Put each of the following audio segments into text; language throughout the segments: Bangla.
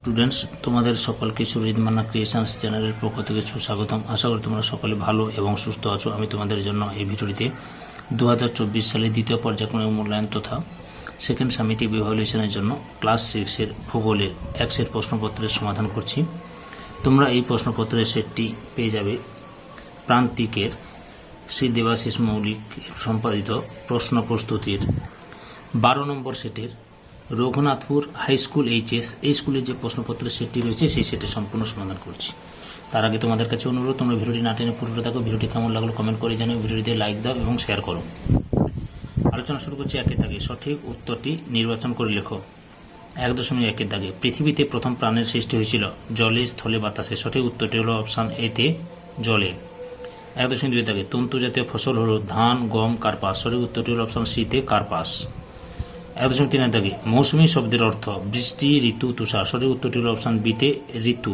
স্টুডেন্টস, তোমাদের সকলকে সুরিদ মান্না ক্রিয়েশনস চ্যানেলের পক্ষ থেকে সুস্বাগতম। আশা করি তোমরা সকলে ভালো এবং সুস্থ আছো। আমি তোমাদের জন্য এই ভিডিওটিতে 2024 সালে দ্বিতীয় পর্যায়ক্রমিক মূল্যায়ন তথা সেকেন্ড সামেটিভ ইভ্যালুয়েশনের জন্য ক্লাস 6-এর ভূগোলের এক সেট প্রশ্নপত্রের সমাধান করছি। তোমরা এই প্রশ্নপত্রের সেটটি পেয়ে যাবে প্রান্তিকের শ্রী দেবাশিস মৌলিক সম্পাদিত প্রশ্ন প্রস্তুতির 12 নম্বর সেটের রঘুনাথপুর হাই স্কুল এইচএস এই স্কুলের যে প্রশ্নপত্রের সেটটি রয়েছে সেই সেটের সম্পূর্ণ সমাধান করছি। তার আগে তোমাদের কাছে অনুরোধ, তোমরা ভিডিওটি না টেনে পুরোটা দেখো। ভিডিওটি কেমন লাগলো কমেন্ট করে জানিও, ভিডিওটিতে লাইক দাও এবং শেয়ার করো। আলোচনা শুরু করছি একের দাগে। সঠিক উত্তরটি নির্বাচন করে লেখো। 1.1 দাগে পৃথিবীতে প্রথম প্রাণের সৃষ্টি হয়েছিল জলে, স্থলে, বাতাসে। সঠিক উত্তরটি হলো অপশান এতে জলে। 1.2 দাগে তন্তু জাতীয় ফসল হলো ধান, গম, কার্পাস। সঠিক উত্তরটি হলো অপশান সিতে কার্পাস। 1.3 দাগে মৌসুমী শব্দের অর্থ বৃষ্টি, ঋতু, তুষার। সঠিক উত্তরটি হল অপশান বিতে ঋতু।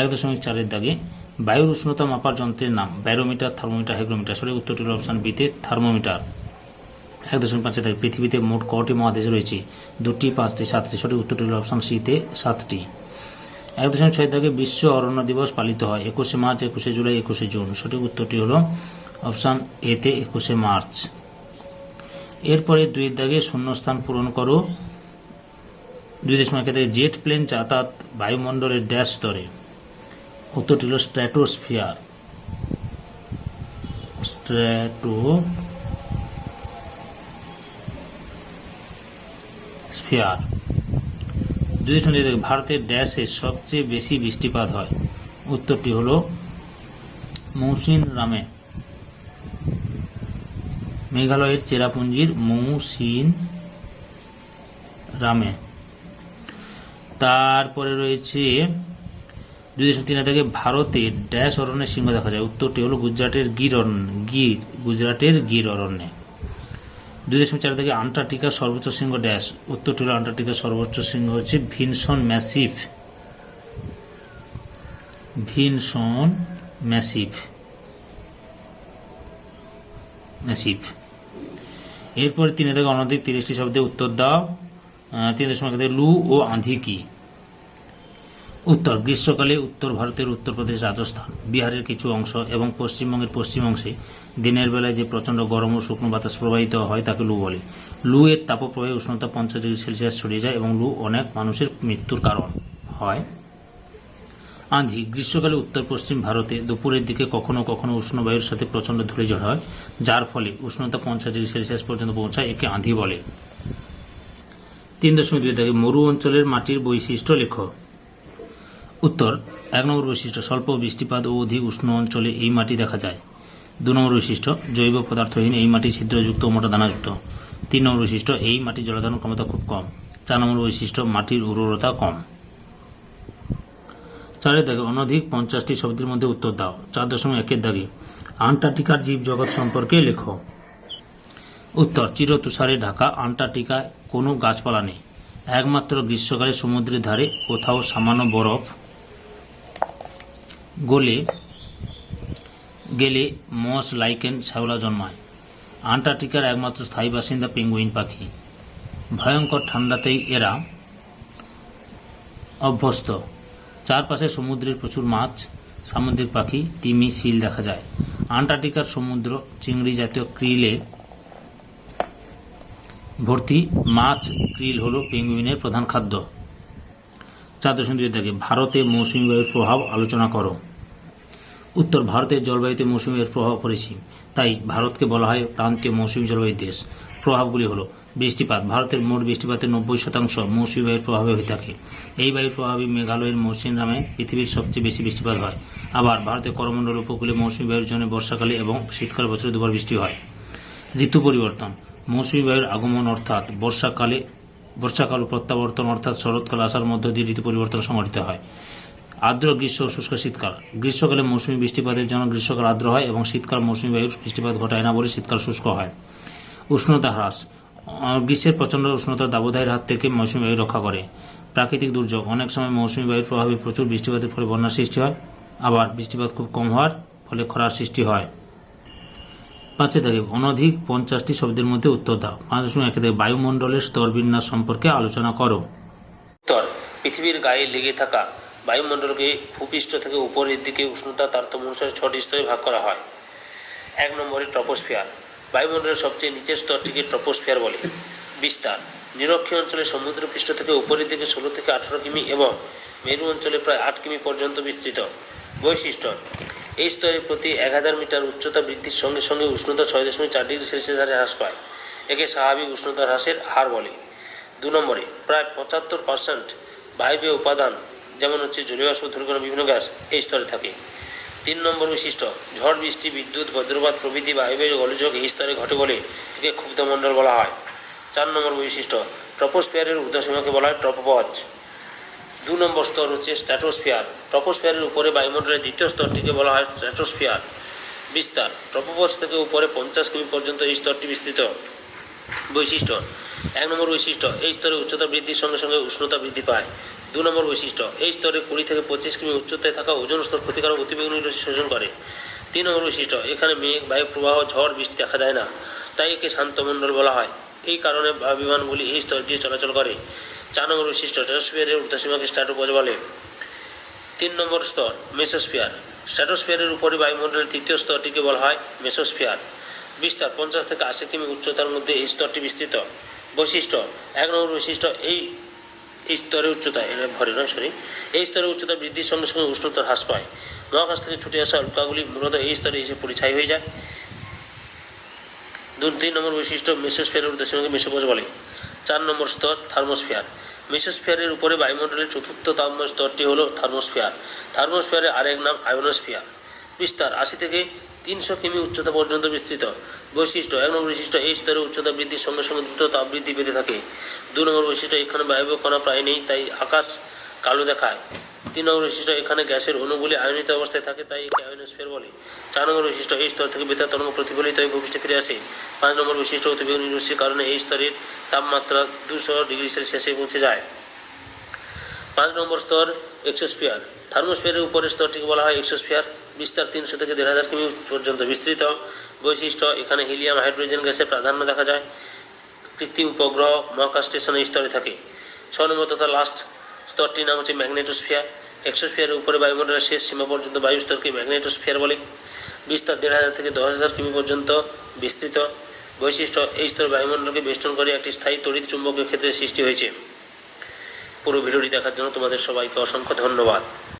1.4 দাগে বায়ুর উষ্ণতা মাপার যন্ত্রের নাম ব্যারোমিটার, থার্মোমিটার, হাইগ্রোমিটার। সঠিক উত্তরটি হল অপশান বিতে থার্মোমিটার। 1.5 দাগে পৃথিবীতে মোট কটি মহাদেশ রয়েছে? 2টি, 5টি, 7টি। সঠিক উত্তরটি হল অপশান সিতে 7টি। 1.6 দাগে বিশ্ব অরণ্য দিবস পালিত হয় 21 মার্চ, 21 জুলাই, 21 জুন। সঠিক উত্তরটি হল অপশান এতে 21 মার্চ। এরপরে 2 দাগে শূন্যস্থান পূরণ করো। 2.1 দাগে জেট প্লেন যাতায়াত বায়ুমণ্ডলের ড্যাশ স্তরে। উত্তরটি হল স্ট্র্যাটোস্ফিয়ার। 2.2 দাগে ভারতের ড্যাশে সবচেয়ে বেশি বৃষ্টিপাত হয়। উত্তরটি হল মৌসিনরামে। মেঘালয়ের চেরাপুঞ্জির মৌসিনরামে। তারপরে রয়েছে 2.3 দাগে ভারতের ড্যাশ অরণ্যে সিংহ দেখা যায়। উত্তরটি হল গুজরাটের গুজরাটের গির অরণ্যে। 2.4 দাগে আন্টার্কটিকার সর্বোচ্চ শৃঙ্গ ড্যাশ। উত্তরটি হল আন্টার্কটিকার সর্বোচ্চ শৃঙ্গ হচ্ছে ভিনসন ম্যাসিভ। Vinson Massif. এরপরে 3 দাগে অনধিক 30টি শব্দে উত্তর দাও। 3.1 দাগে লু ও আঁধি কি? উত্তর গ্রীষ্মকালে উত্তর ভারতের উত্তরপ্রদেশ, রাজস্থান, বিহারের কিছু অংশ এবং পশ্চিমবঙ্গের পশ্চিম অংশে দিনের বেলায় যে প্রচণ্ড গরম ও শুকনো বাতাস প্রবাহিত হয় তাকে লু বলে। লু এর তাপপ্রবাহে উষ্ণতা 50 ডিগ্রি সেলসিয়াস ছড়িয়ে যায় এবং লু অনেক মানুষের মৃত্যুর কারণ হয়। আঁধি গ্রীষ্মকালে উত্তর পশ্চিম ভারতে দুপুরের দিকে কখনো কখনো উষ্ণ বায়ুর সাথে প্রচণ্ড ধূলিঝড় হয়, যার ফলে উষ্ণতা 50 ডিগ্রি সেলসিয়াস পর্যন্ত পৌঁছায়। একে আঁধি বলে। 3.2 দাগে মরু অঞ্চলের মাটির বৈশিষ্ট্য লেখো। উত্তর 1 নম্বর বৈশিষ্ট্য স্বল্প বৃষ্টিপাত ও অধিক উষ্ণ অঞ্চলে এই মাটি দেখা যায়। 2 নম্বর বৈশিষ্ট্য জৈব পদার্থহীন এই মাটি ছিদ্রযুক্ত ও মোটা দানাযুক্ত। 3 নম্বর বৈশিষ্ট্য এই মাটি জলধারণ ক্ষমতা খুব কম। 4 নম্বর বৈশিষ্ট্য মাটির উর্বরতা কম। 4 দাগে অনধিক 50টি শব্দের মধ্যে উত্তর দাও। 4.1 দাগে আন্টার্কটিকার জীবজগৎ সম্পর্কে লেখো। উত্তর চিরতুষারে ঢাকা আন্টার্কটিকায় কোনো গাছপালা নেই। একমাত্র গ্রীষ্মকালে সমুদ্রের ধারে কোথাও সামান্য বরফ গেলে মস, লাইকেন, শ্যাওলা জন্মায়। আন্টার্কটিকার একমাত্র স্থায়ী বাসিন্দা পেঙ্গুইন পাখি। ভয়ঙ্কর ঠান্ডাতেই এরা অভ্যস্ত। চারপাশে সমুদ্রের প্রচুর মাছ, সামুদ্রিক পাখি, তিমি, সিল দেখা যায়। আন্টার্কটিকার সমুদ্র চিংড়ি জাতীয় ক্রিলে ভর্তি। মাছ, ক্রিল হল পেঙ্গুইনের প্রধান খাদ্য। 4.2 দাগে ভারতে মৌসুমী বায়ুর প্রভাব আলোচনা করো। উত্তর ভারতের জলবায়ুতে মৌসুমী বায়ুর প্রভাব অপরিসীম, তাই ভারতকে বলা হয় ক্রান্তীয় মৌসুমী জলবায়ুর দেশ। প্রভাবগুলি হল বৃষ্টিপাত। ভারতের মোট বৃষ্টিপাতের 90% মৌসুমী বায়ুর প্রভাবে হয়ে থাকে। এই বায়ুর প্রভাবে মেঘালয়ের মৌসিনরামে পৃথিবীর সবচেয়ে বেশি বৃষ্টিপাত হয়। আবার ভারতের করমণ্ডল উপকূলে মৌসুমী বায়ুর জন্য বর্ষাকালে এবং শীতকালে বছরে 2 বার বৃষ্টি হয়। ঋতু পরিবর্তন মৌসুমী বায়ুর আগমন অর্থাৎ বর্ষাকাল ও প্রত্যাবর্তন অর্থাৎ শরৎকাল আসার মধ্য দিয়ে ঋতু পরিবর্তন সংঘটিত হয়। আর্দ্র গ্রীষ্ম ও শুষ্ক শীতকাল গ্রীষ্মকালে মৌসুমী বৃষ্টিপাতের জন্য গ্রীষ্মকাল আর্দ্র হয় এবং শীতকাল মৌসুমী বায়ুর বৃষ্টিপাত ঘটায় না বলে শীতকাল শুষ্ক হয়। উষ্ণতা হ্রাস গ্রীষ্মের প্রচণ্ড উষ্ণতার দাবদাহের হাত থেকে মৌসুমী বায়ু রক্ষা করে। প্রাকৃতিক দুর্যোগ অনেক সময় মৌসুমী বায়ুর প্রভাবে প্রচুর বৃষ্টিপাতের ফলে বন্যার সৃষ্টি হয়, আবার বৃষ্টিপাত খুব কম হওয়ার ফলে খরার সৃষ্টি হয়। 5 দাগে অনধিক 50টি শব্দের মধ্যে উত্তর দাও। 5.1 দাগে বায়ুমণ্ডলের স্তরবিন্যাস সম্পর্কে আলোচনা করো। উত্তর পৃথিবীর গায়ে লেগে থাকা বায়ুমণ্ডলকে ভূপৃষ্ঠ থেকে উপরের দিকে উষ্ণতা তারতম্য অনুসারে 6টি স্তরে ভাগ করা হয়। 1 নম্বরে ট্রপোস্ফিয়ার। বায়ুমণ্ডলের সবচেয়ে নিচের স্তরটিকে ট্রপোস্ফিয়ার বলে। বিস্তার। নিরক্ষীয় অঞ্চলে সমুদ্রপৃষ্ঠ থেকে উপরের দিকে 16 থেকে 18 কিমি এবং মেরু অঞ্চলে প্রায় 8 কিমি পর্যন্ত বিস্তৃত। বৈশিষ্ট্য। এই স্তরে প্রতি 1000 মিটার উচ্চতা বৃদ্ধির সঙ্গে সঙ্গে উষ্ণতা 6.4 ডিগ্রি সেলসিয়াস হারে হ্রাস পায়। একে স্বাভাবিক উষ্ণতা হ্রাসের হার বলে। 2 নম্বরে প্রায় 75% বায়বীয় উপাদান যেমন জলীয় বাষ্প, ধূলিকণা, বিভিন্ন গ্যাস এই স্তরে থাকে। 3 নম্বর বৈশিষ্ট্য। ঝড়, বৃষ্টি, বিদ্যুৎ, বজ্রপাত প্রভৃতি বায়বীয় গোলযোগ এই স্তরে ঘটে বলে একে ক্ষুব্ধমণ্ডল বলা হয়। 4 নম্বর বৈশিষ্ট্য। ট্রপোস্ফিয়ারের ঊর্ধ্বসীমাকে বলা হয় ট্রপোপজ। 2 নম্বর স্তর হচ্ছে স্ট্র্যাটোস্ফিয়ার। ট্রপোস্ফিয়ারের উপরে বায়ুমণ্ডলের দ্বিতীয় স্তরটিকে বলা হয় স্ট্র্যাটোস্ফিয়ার। বিস্তার। ট্রপোপজ থেকে উপরে 50 কিমি পর্যন্ত এই স্তরটি বিস্তৃত। বৈশিষ্ট্য। 1 নম্বর বৈশিষ্ট্য। এই স্তরে উচ্চতা বৃদ্ধির সঙ্গে সঙ্গে উষ্ণতা বৃদ্ধি পায়। 2 নম্বর বৈশিষ্ট্য। এই স্তরে 20 থেকে 25 কিমি উচ্চতায় থাকা ওজোন স্তর ক্ষতিকারক অতিবেগুনি রশ্মি শোষণ করে। 3 নম্বর বৈশিষ্ট্য। এখানে মেঘ, বায়ু প্রবাহ, ঝড়, বৃষ্টি দেখা যায় না, তাই একে শান্ত মণ্ডল বলা হয়। এই কারণে বিমানগুলি এই স্তর দিয়ে চলাচল করে। 4 নম্বর বৈশিষ্ট্য। স্ট্র্যাটোস্ফিয়ারের ঊর্ধ্বসীমাকে স্ট্র্যাটোপজ বলে। 3 নম্বর স্তর মেসোস্ফিয়ার। স্ট্র্যাটোস্ফিয়ারের উপরে বায়ুমণ্ডলের তৃতীয় স্তরটিকে বলা হয় মেসোস্ফিয়ার। বিস্তার। 50 থেকে 80 কিমি উচ্চতার মধ্যে এই স্তরটি বিস্তৃত। বৈশিষ্ট্য। 1 নম্বর বৈশিষ্ট্য। এই স্তরের উচ্চতা এই স্তরের উচ্চতা বৃদ্ধির সঙ্গে সঙ্গে উষ্ণতা হ্রাস পায়। মহাকাশ থেকে ছুটে আসা উল্কাগুলি মূলত এই স্তরে এসে পরিছাই হয়ে যায়। 3 নম্বর বৈশিষ্ট্য। মেসোস্ফিয়ারের ঊর্ধ্বসীমাকে মেসোপজ বলে। 4 নম্বর স্তর থার্মোস্ফিয়ার। মেসোস্ফিয়ারের উপরে বায়ুমণ্ডলের চতুর্থতম স্তরটি হল থার্মোস্ফিয়ার। থার্মোস্ফিয়ারের আরেক নাম আয়োনোস্ফিয়ার। বিস্তার। 80 থেকে 300 কিমি উচ্চতা পর্যন্ত বিস্তৃত। বৈশিষ্ট্য। 1 নম্বর বৈশিষ্ট্য। এই স্তরে উচ্চতা বৃদ্ধির সঙ্গে সঙ্গে দ্রুত তাপবৃদ্ধি পেতে থাকে। 2 নম্বর বৈশিষ্ট্য। এখানে বায়বীয় কণা প্রায় নেই, তাই আকাশ কালো দেখায়। 3 নম্বর বৈশিষ্ট্য। এখানে গ্যাসের অণুগুলি আয়নিত অবস্থায় থাকে, তাই একে আয়োনোস্ফিয়ার বলে। 4 নম্বর বৈশিষ্ট্য। এই স্তর থেকে বেতার তরঙ্গ প্রতিফলিত হয়ে ভূপৃষ্ঠে ফিরে আসে। 5 নম্বর বৈশিষ্ট্য। অতিবেগুনি রশ্মির কারণে এই স্তরের তাপমাত্রা 200 ডিগ্রি সেলসিয়াসে পৌঁছে যায়। 5 নম্বর স্তর এক্সোস্ফিয়ার। থার্মোস্ফিয়ারের উপরের স্তরটিকে বলা হয় এক্সোস্ফিয়ার। বিস্তার 300 থেকে 1500 কিমি পর্যন্ত বিস্তৃত। বৈশিষ্ট্য। এখানে হিলিয়াম, হাইড্রোজেন গ্যাসের প্রাধান্য দেখা যায়। কৃত্রিম উপগ্রহ, মহাকাশ স্টেশন এই স্তরে থাকে। 6 নম্বর তথা লাস্ট স্তরটির নাম হচ্ছে ম্যাগনেটোস্ফিয়ার। এক্সোস্ফিয়ারের উপরে বায়ুমণ্ডলের শেষ সীমা পর্যন্ত বায়ু স্তরকে ম্যাগনেটোস্ফিয়ার বলে। বিস্তার 1500 থেকে 10000 কিমি পর্যন্ত বিস্তৃত। বৈশিষ্ট্য। এই স্তর বায়ুমণ্ডলকে বেষ্টন করে একটি স্থায়ী তড়িৎ চুম্বকীয় ক্ষেত্রের সৃষ্টি হয়েছে। পুরো ভিডিওটি দেখার জন্য তোমাদের সবাইকে অসংখ্য ধন্যবাদ।